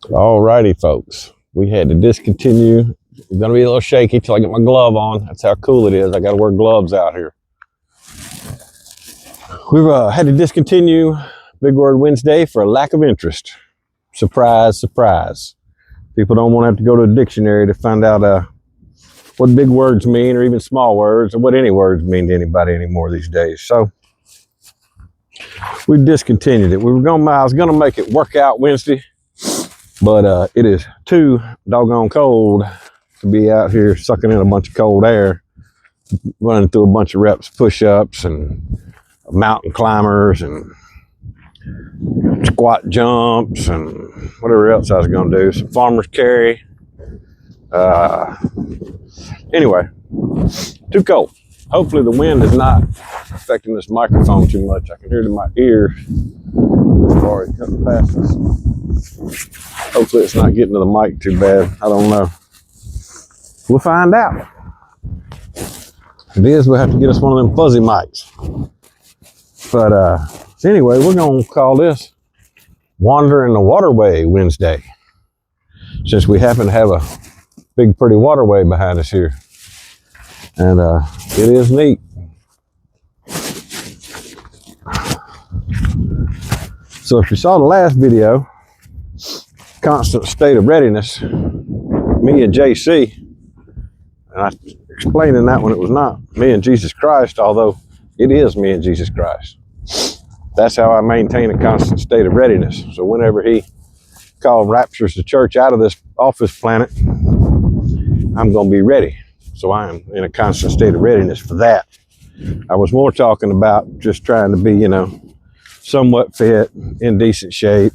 Alrighty, folks. We had to discontinue. It's gonna be a little shaky till I get my glove on. That's how cool it is. I gotta wear gloves out here. We've had to discontinue Big Word Wednesday for a lack of interest. Surprise, surprise. People don't want to have to go to a dictionary to find out what big words mean, or even small words, or what any words mean to anybody anymore these days. So we discontinued it. I was gonna make it Workout Wednesday, but it is too doggone cold to be out here sucking in a bunch of cold air, running through a bunch of reps, push-ups, and mountain climbers, and squat jumps, and whatever else I was going to do. Some farmer's carry. Anyway, too cold. Hopefully the wind is not affecting this microphone too much. I can hear it in my ears as far as cutting past this. Hopefully it's not getting to the mic too bad. I don't know. We'll find out. If it is, we'll have to get us one of them fuzzy mics. But so anyway, we're going to call this Wandering the Waterway Wednesday, since we happen to have a big, pretty waterway behind us here. And it is neat. So if you saw the last video, Constant State of Readiness, me and JC, and I explained in that one it was not me and Jesus Christ, although it is me and Jesus Christ. That's how I maintain a constant state of readiness. So whenever he raptures the church off this planet, I'm going to be ready. So I am in a constant state of readiness for that. I was more talking about just trying to be, somewhat fit, in decent shape,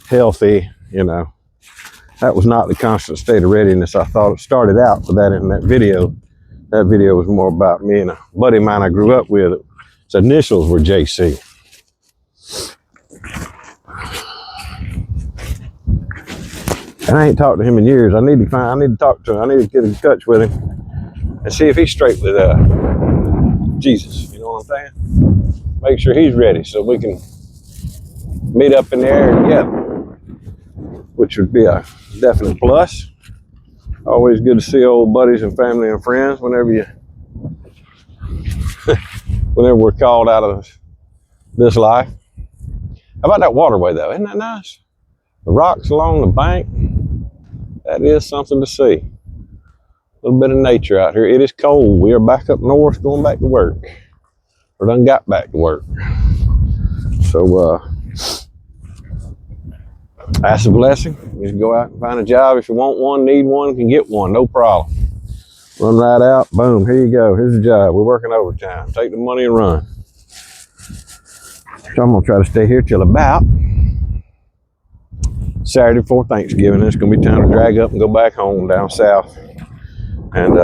healthy, That was not the constant state of readiness I thought it started out for that in that video. That video was more about me and a buddy of mine I grew up with. His initials were JC. And I ain't talked to him in years. I need to talk to him. I need to get in touch with him and see if he's straight with Jesus. You know what I'm saying? Make sure he's ready so we can meet up in the air together, which would be a definite plus. Always good to see old buddies and family and friends whenever we're called out of this life. How about that waterway though? Isn't that nice? The rocks along the bank, that is something to see. A little bit of nature out here. It is cold. We are back up north going back to work. Or done got back to work. So that's a blessing. Just go out and find a job. If you want one, need one, can get one, no problem. Run right out, boom, here you go. Here's the job. We're working overtime. Take the money and run. So I'm gonna try to stay here till about Saturday before Thanksgiving. It's gonna be time to drag up and go back home down south. And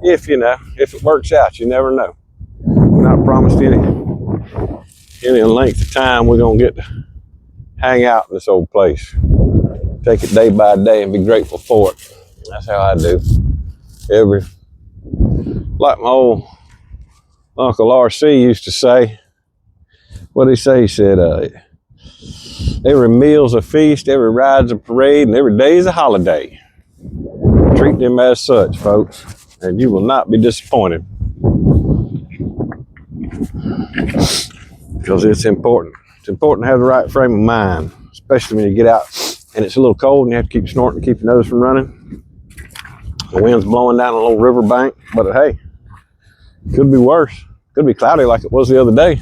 if it works out, you never know. We're not promised any length of time we're gonna get to hang out in this old place. Take it day by day and be grateful for it. That's how I do. Like my old Uncle RC used to say. What did he say? He said, every meal's a feast, every ride's a parade, and every day's a holiday. Treat them as such, folks, and you will not be disappointed. Because it's important. It's important to have the right frame of mind, especially when you get out and it's a little cold and you have to keep snorting to keep your nose from running. The wind's blowing down a little river bank, but hey, could be worse. Could be cloudy like it was the other day.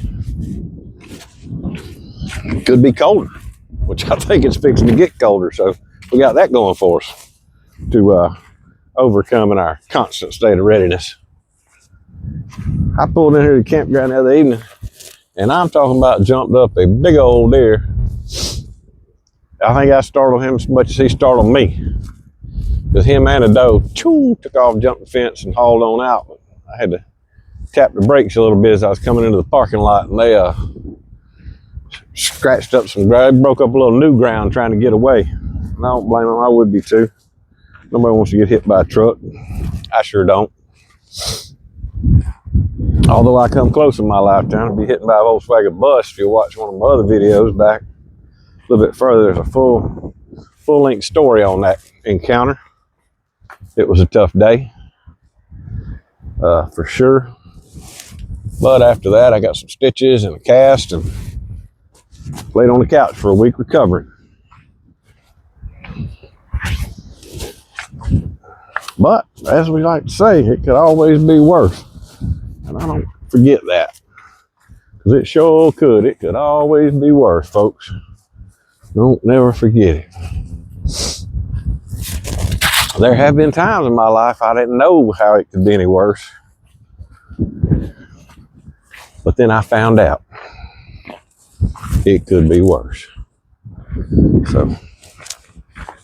Could be colder, which I think it's fixing to get colder. So we got that going for us to overcome in our constant state of readiness. I pulled in here to the campground the other evening, and I'm talking about jumped up a big old deer. I think I startled him as much as he startled me. Because him and a doe took off, jumped the fence, and hauled on out. But I had to tap the brakes a little bit as I was coming into the parking lot, and they scratched up some ground, broke up a little new ground trying to get away. And I don't blame them, I would be too. Nobody wants to get hit by a truck. I sure don't. Although I come close in my lifetime to be hit by a Volkswagen bus, if you watch one of my other videos back little bit further, there's a full-length story on that encounter. It was a tough day, for sure. But after that, I got some stitches and a cast and laid on the couch for a week recovering. But as we like to say, it could always be worse. And I don't forget that. Because it sure could. It could always be worse, folks. Don't never forget it. There have been times in my life I didn't know how it could be any worse. But then I found out it could be worse. So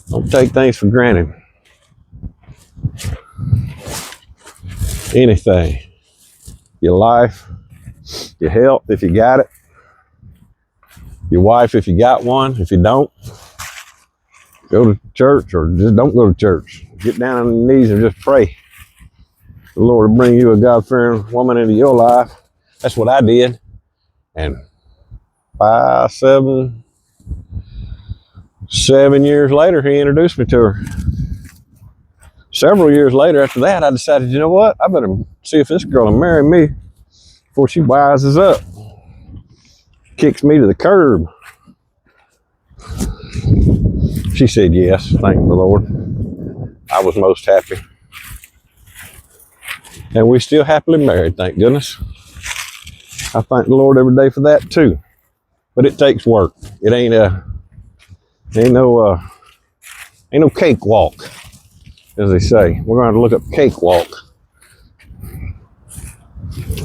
don't take things for granted. Anything. Your life, your health if you got it, your wife if you got one. If you don't, go to church or just don't go to church. Get down on your knees and just pray. The Lord will bring you a God-fearing woman into your life. That's what I did. And 7 years later, he introduced me to her. Several years later after that, I decided, you know what? I better see if this girl will marry me before she wises up. Kicks me to the curb. She said yes, thank the Lord. I was most happy. And we still happily married, thank goodness. I thank the Lord every day for that too. But it takes work. It ain't no cakewalk, as they say. We're going to look up cakewalk.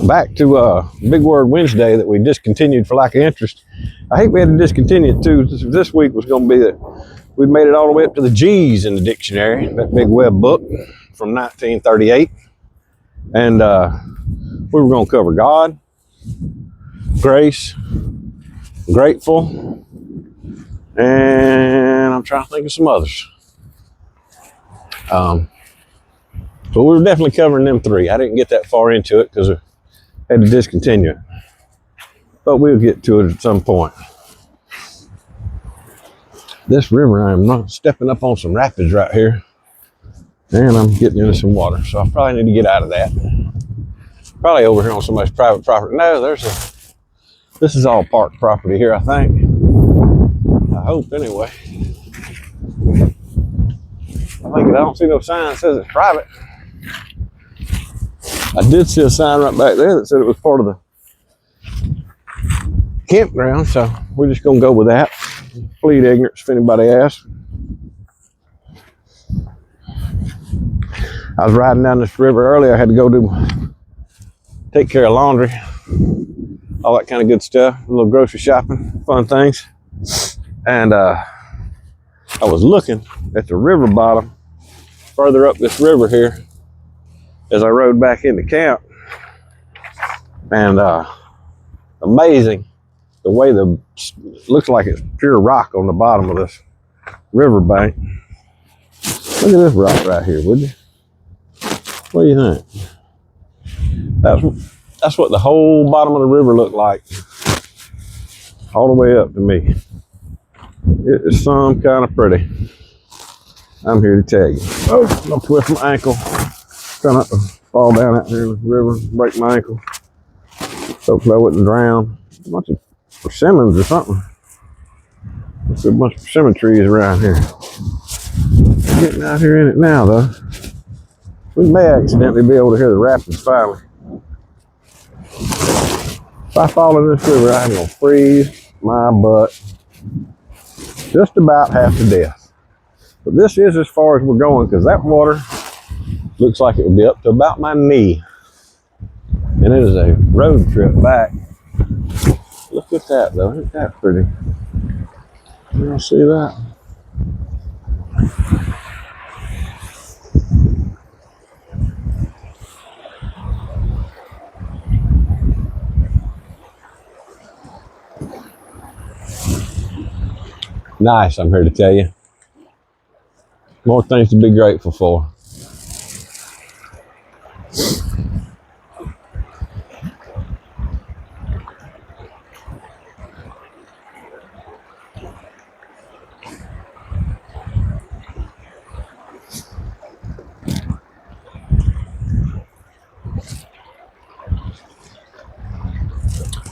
Back to Big Word Wednesday that we discontinued for lack of interest. I hate we had to discontinue it too. This week was going to be that we made it all the way up to the G's in the dictionary, that big web book from 1938. And we were going to cover God, grace, grateful, and I'm trying to think of some others. So we were definitely covering them three. I didn't get that far into it because I had to discontinue it. But we'll get to it at some point. This river, I'm not stepping up on some rapids right here. And I'm getting into some water. So I probably need to get out of that. Probably over here on somebody's private property. No, this is all park property here, I think. I hope anyway. I don't see no sign that says it's private. I did see a sign right back there that said it was part of the campground, so we're just gonna go with that. Plead ignorance if anybody asks. I was riding down this river earlier. I had to go take care of laundry, all that kind of good stuff, a little grocery shopping, fun things. And I was looking at the river bottom further up this river here as I rode back into camp. And amazing the way looks like it's pure rock on the bottom of this river bank. Look at this rock right here, would you? What do you think? That's what the whole bottom of the river looked like, all the way up to me. It is some kind of pretty. I'm here to tell you. Oh, I'm gonna twist my ankle. Try not to fall down out here in the river, break my ankle. Hopefully I wouldn't drown. A bunch of persimmons or something. There's a bunch of persimmon trees around here. Getting out here in it now though. We may accidentally be able to hear the rapids finally. If I fall in this river, I'm gonna freeze my butt just about half to death. But this is as far as we're going because that water looks like it would be up to about my knee. And it is a road trip back. Look at that though, isn't that pretty? You don't see that? Nice, I'm here to tell you. More things to be grateful for.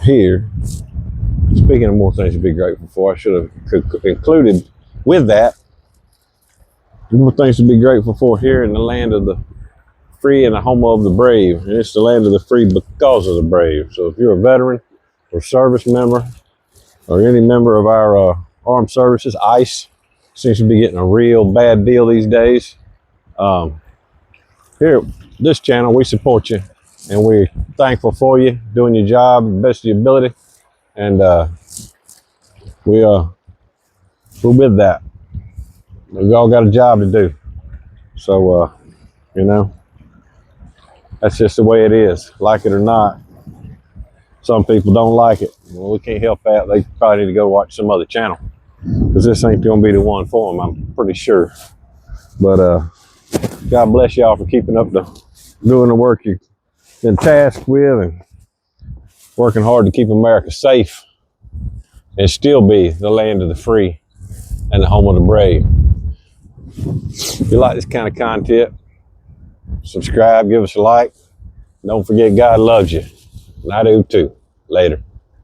here. Speaking of more things to be grateful for, I should have included with that more things to be grateful for here in the land of the free and the home of the brave. And it's the land of the free because of the brave. So if you're a veteran or service member or any member of our armed services, ICE seems to be getting a real bad deal these days. Here at this channel, we support you and we're thankful for you doing your job the best of your ability. And we're with that. We've all got a job to do. So, you know, that's just the way it is, like it or not. Some people don't like it. Well, we can't help that. They probably need to go watch some other channel because this ain't going to be the one for them, I'm pretty sure. But God bless y'all for keeping up doing the work you've been tasked with and working hard to keep America safe and still be the land of the free and the home of the brave. If you like this kind of content, subscribe, give us a like. Don't forget God loves you. And I do too. Later.